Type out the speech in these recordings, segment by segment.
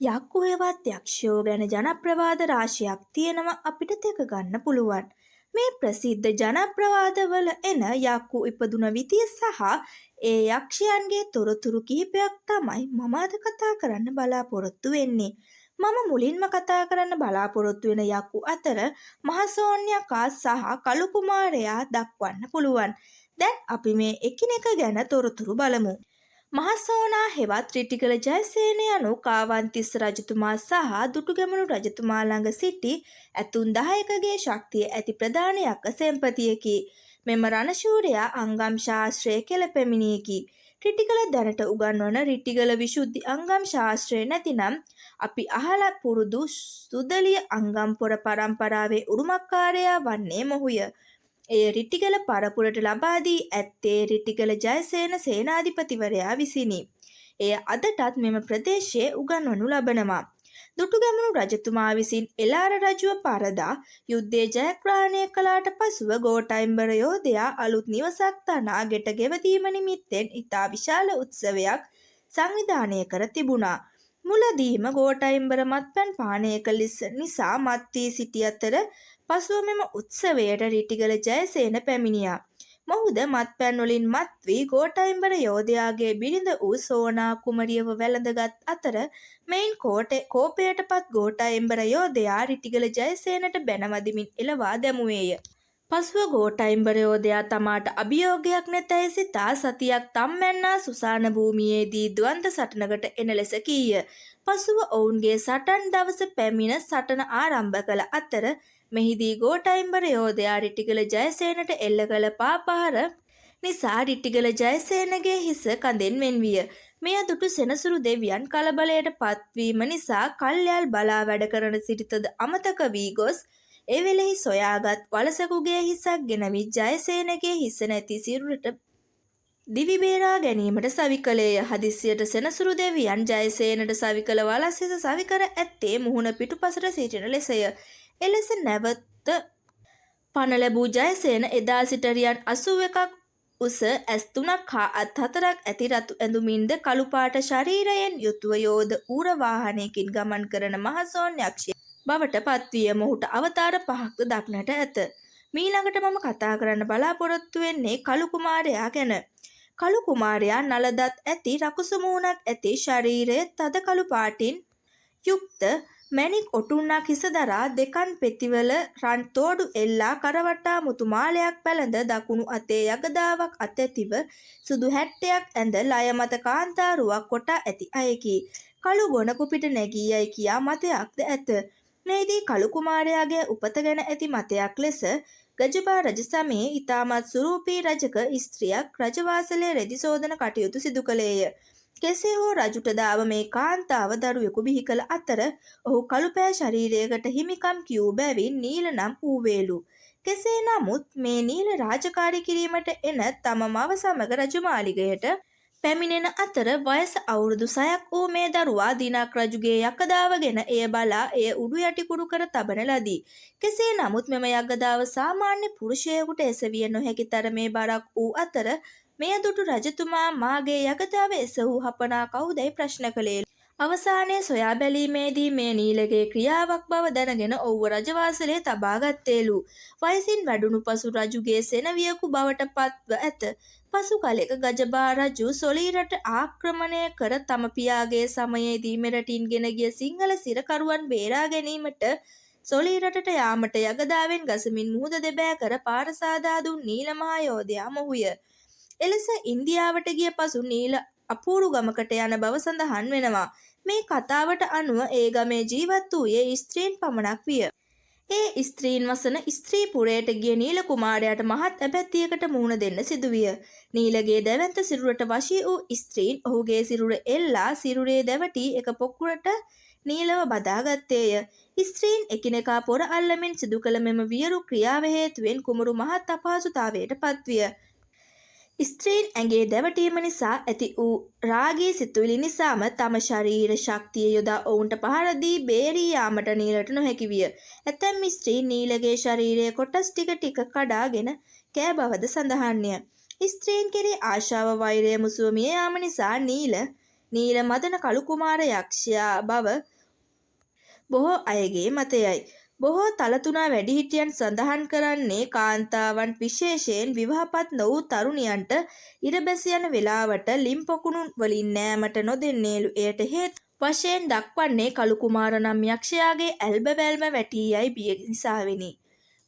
යක්කු හෙවත් යක්ෂයෝ ගැන ජනප්‍රවාද රාශියක් තියෙනවා අපිට දෙක ගන්න පුළුවන්. මේ ප්‍රසිද්ධ ජනප්‍රවාදවල එන යක්කු ඉපදුන විදිය සහ ඒ යක්ෂයන්ගේ තොරතුරු කිහිපයක් තමයි මම අද කතා කරන්න බලාපොරොත්තු වෙන්නේ. මම මුලින්ම කතා කරන්න බලාපොරොත්තු වෙන යක්කු අතර මහසෝන්‍යකා සහ කළු කුමාරයා දක්වන්න පුළුවන්. දැන් අපි මේ එකිනෙක ගැන තොරතුරු බලමු. මහසෝනා හෙවත් රිටිගල ජයසේන යනු කාවන්තිස්ස රජතුමා සහ දුටුගැමුණු රජතුමා ළඟ සිටි ඇතුන් 10කගේ ශක්තිය ඇති ප්‍රධාන යක්ක සෙන්පතියකි. මෙම රණශූරයා අංගම් ශාස්ත්‍රයේ කෙළපෙමිණියකි. රිටිගල දැනට උගන්වන රිටිගල විශුද්ධි අංගම් ශාස්ත්‍රය නැතිනම් අපි අහලා පුරුදු සුදලිය අංගම් පොර පරම්පරාවේ උරුමකාරයා වන්නේ මොහුය. එය රිටිගල පරපුරට ලබා දී ඇත්තේ රිටිගල ජයසේන සේනාධිපතිවරයා විසිනි. එය අදටත් මෙම ප්‍රදේශයේ උගන්වනු ලබනවා. දුටුගැමුණු රජතුමා විසින් එළාර රජුව පරදා යුද්ධයේ ජයග්‍රහණය කළාට පසුව ගෝඨයිම්බර යෝධයා අලුත් නිවසක් තනා ගෙට ගෙවදීම නිමිත්තෙන් ඉතා විශාල උත්සවයක් සංවිධානය කර තිබුණා. මුලදීම ගෝඨයිම්බර මත්පැන් පානය කළ නිසා මත් වී සිටි අතර පසුව මෙම උත්සවයට රිටිගල ජයසේන පැමිණියා. මොහුද මත්පැන් වලින් මත් වී ගෝඨයිම්බර යෝධයාගේ බිරිඳ වූ සෝනා කුමරියව වැළඳගත් අතර මෙයින් කෝපයටපත් ගෝඨයිම්බර යෝධයා රිටිගල ජයසේනට බැන වදිමින් එළවා දැමුවේය. පසුව ගෝඨයිම්බර යෝධයා තමාට අභියෝගයක් නැතැයි සිතා සතියක් තම්මැන්නා සුසාන භූමියේදී ද්වන්ද සටනකට එන ලෙස කීය. පසුව ඔවුන්ගේ සටන් දවස පැමිණ සටන ආරම්භ කළ අතර මෙහිදී ගෝඨයිම්බර යෝධයා රිටිගල ජයසේනට එල්ල කළ පාපහර නිසා රිටිගල ජයසේනගේ හිස කඳෙන් වෙන්විය. මෙය දුටු සෙනසුරු දෙවියන් කලබලයට පත්වීම නිසා කල්යල් බලා වැඩ කරන සිටිතද අමතක වී ගොස් එවෙලෙහි සොයාගත් වලසකුගේ හිසක් ගෙනවි ජයසේනගේ හිස නැති සිරුරට දිවි බේරා ගැනීමට සවි කළේය. හදිසියට සෙනසුරු දෙවියන් ජයසේනට සවි කළ වලස් හිස සවි කර ඇත්තේ මුහුණ පිටුපසට සිටින ලෙසය. එලෙස නැවත පණ ලැබූ ජයසේන එදා සිට රියන් 81ක් උස ඇස් 3ක් හා අත් 4ක් ඇති රතු ඇඳුමින්ද කළු පාට ශරීරයෙන් යුතුව යෝධ ඌර වාහනයකින් ගමන් කරන මහසෝන් යක්ෂයෙක් බවට පත්විය. මොහුට අවතාර 5ක්ද දක්නට ඇත. මීළඟට මම කතා කරන්න බලාපොරොත්තු වෙන්නේ කළු කුමාරයා ගැන. කළු කුමාරයා නලදත් ඇති රකුසු මූණක් ඇති ශරීරය තද කළු පාටින් යුක්ත මැණික් ඔටුන්නක් හිස දරා දෙකන් පෙතිවල රන් තෝඩු එල්ලා කරවටා මුතු මාලයක් පැළඳ දකුණු අතේ යගදාවක් අතැතිව සුදු හැට්ටයක් ඇඳ ලය මත කාන්තාරුවක් කොටා ඇති අයෙකි. කළු ගොනකු පිට නැගී යයි කියා මතයක්ද ඇත. මෙහිදී කළු කුමාරයාගේ උපත ගැන ඇති මතයක් ලෙස ගජබා රජ සමයේ ඉතාමත් සුරූපී රජක ස්ත්‍රියක් රජවාසලේ රෙදි සෝදන කටයුතු සිදු කළේය. කෙසේ හෝ රජුට දාව මේ කාන්තාව දරුවෙකු බිහි කළ අතර ඔහු කළුපෑ ශරීරයකට හිමිකම් කියූ බැවින් නීල නම් වූවේලු. කෙසේ නමුත් මේ නීල රාජකාරී කිරීමට එන තම මව සමග රජමාලිගයට පැමිණෙන අතර වයස අවුරුදු 6ක් වූ මේ දරුවා දිනක් රජුගේ යකදාවගෙන එය බලා එය උඩු යටිකුඩු කර තබන ලදී. කෙසේ නමුත් මෙම යකදාව සාමාන්‍ය පුරුෂයෙකුට එසවිය නොහැකි තරමේ බරක් වූ අතර මෙය දුටු රජතුමා මාගේ යකදාව එසවූ හපනා කවුදැයි ප්‍රශ්න කළේ. අවසානයේ සොයා බැලීමේදී මේ නීලගේ ක්‍රියාවක් බව දැනගෙන ඔව්ව රජවාසලේ තබා ගත්තේලු. වයසින් වැඩුණු පසු රජුගේ සෙනවියකු බවට පත්ව ඇත. පසු කලෙක ගජබා රජු සොලීරට ආක්‍රමණය කර තම පියාගේ සමයේදී මෙරටින් ගෙන ගිය සිංහල සිරකරුවන් බේරා ගැනීමට සොලීරටට යාමට යගදාවෙන් ගසමින් මුහුද දෙබෑ කර පාර සාදා දුන් නීල මහා යෝධයා මොහුය. එලෙස ඉන්දියාවට ගිය පසු නීල අපූරු ගමකට යන බව සඳහන් වෙනවා. මේ කතාවට අනුව ඒ ගමේ ජීවත් වූයේ ස්ත්‍රීන් පමණක් විය. ඒ ස්ත්‍රීන් වසන ස්ත්‍රී පුරයට ගිය නීල කුමාරයාට මහත් ඇබැත්තියකට මුහුණ දෙන්න සිදුවිය. නීලගේ දැවැන්ත සිරුරට වශී වූ ස්ත්‍රීන් ඔහුගේ සිරුර එල්ලා සිරුරේ දැවටි එක පොකුරට නීලව බදාගත්තේය. ස්ත්‍රීන් එකිනෙකා පොර අල්ලමින් සිදු කළ මෙම වියරු ක්‍රියාව හේතුවෙන් කුමරු මහත් අපහසුතාවයට පත්විය. ස්ත්‍රීන් ඇගේ දැවටීම නිසා ඇති වූ රාගී සිතුවිලි නිසාම තම ශරීර ශක්තිය යොදා ඔවුන්ට පහර දී බේරී යාමට නීලට නොහැකි විය. ඇතැම් ස්ත්‍රීන් නීලගේ ශරීරයේ කොටස් ටික ටික කඩාගෙන කෑ බවද සඳහන්ය. ස්ත්‍රීන් කෙරෙහි ආශාව වෛරය මුසුව මිය යාම නිසා නීල නීල මදන කළු කුමාර යක්ෂයා බව බොහෝ අයගේ මතයයි. බොහෝ තලතුණා වැඩිහිටියන් සඳහන් කරන්නේ කාන්තාවන් විශේෂයෙන් විවාහපත් නොවූ තරුණියන්ට ඉරබැස යන වෙලාවට ලිම් පොකුණු වලින් නෑමට නොදෙන්නේලු. එයට හේතු වශයෙන් දක්වන්නේ කළු කුමාර නම් යක්ෂයාගේ ඇල්ම බැල්ම වැටී යයි බිය නිසාවෙනි.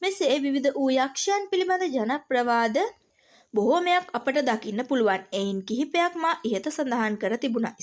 මෙසේ විවිධ වූ යක්ෂයන් පිළිබඳ ජනප්‍රවාද බොහෝමයක් අපට දකින්න පුළුවන්. එයින් කිහිපයක් මා ඉහත සඳහන් කර තිබුණා.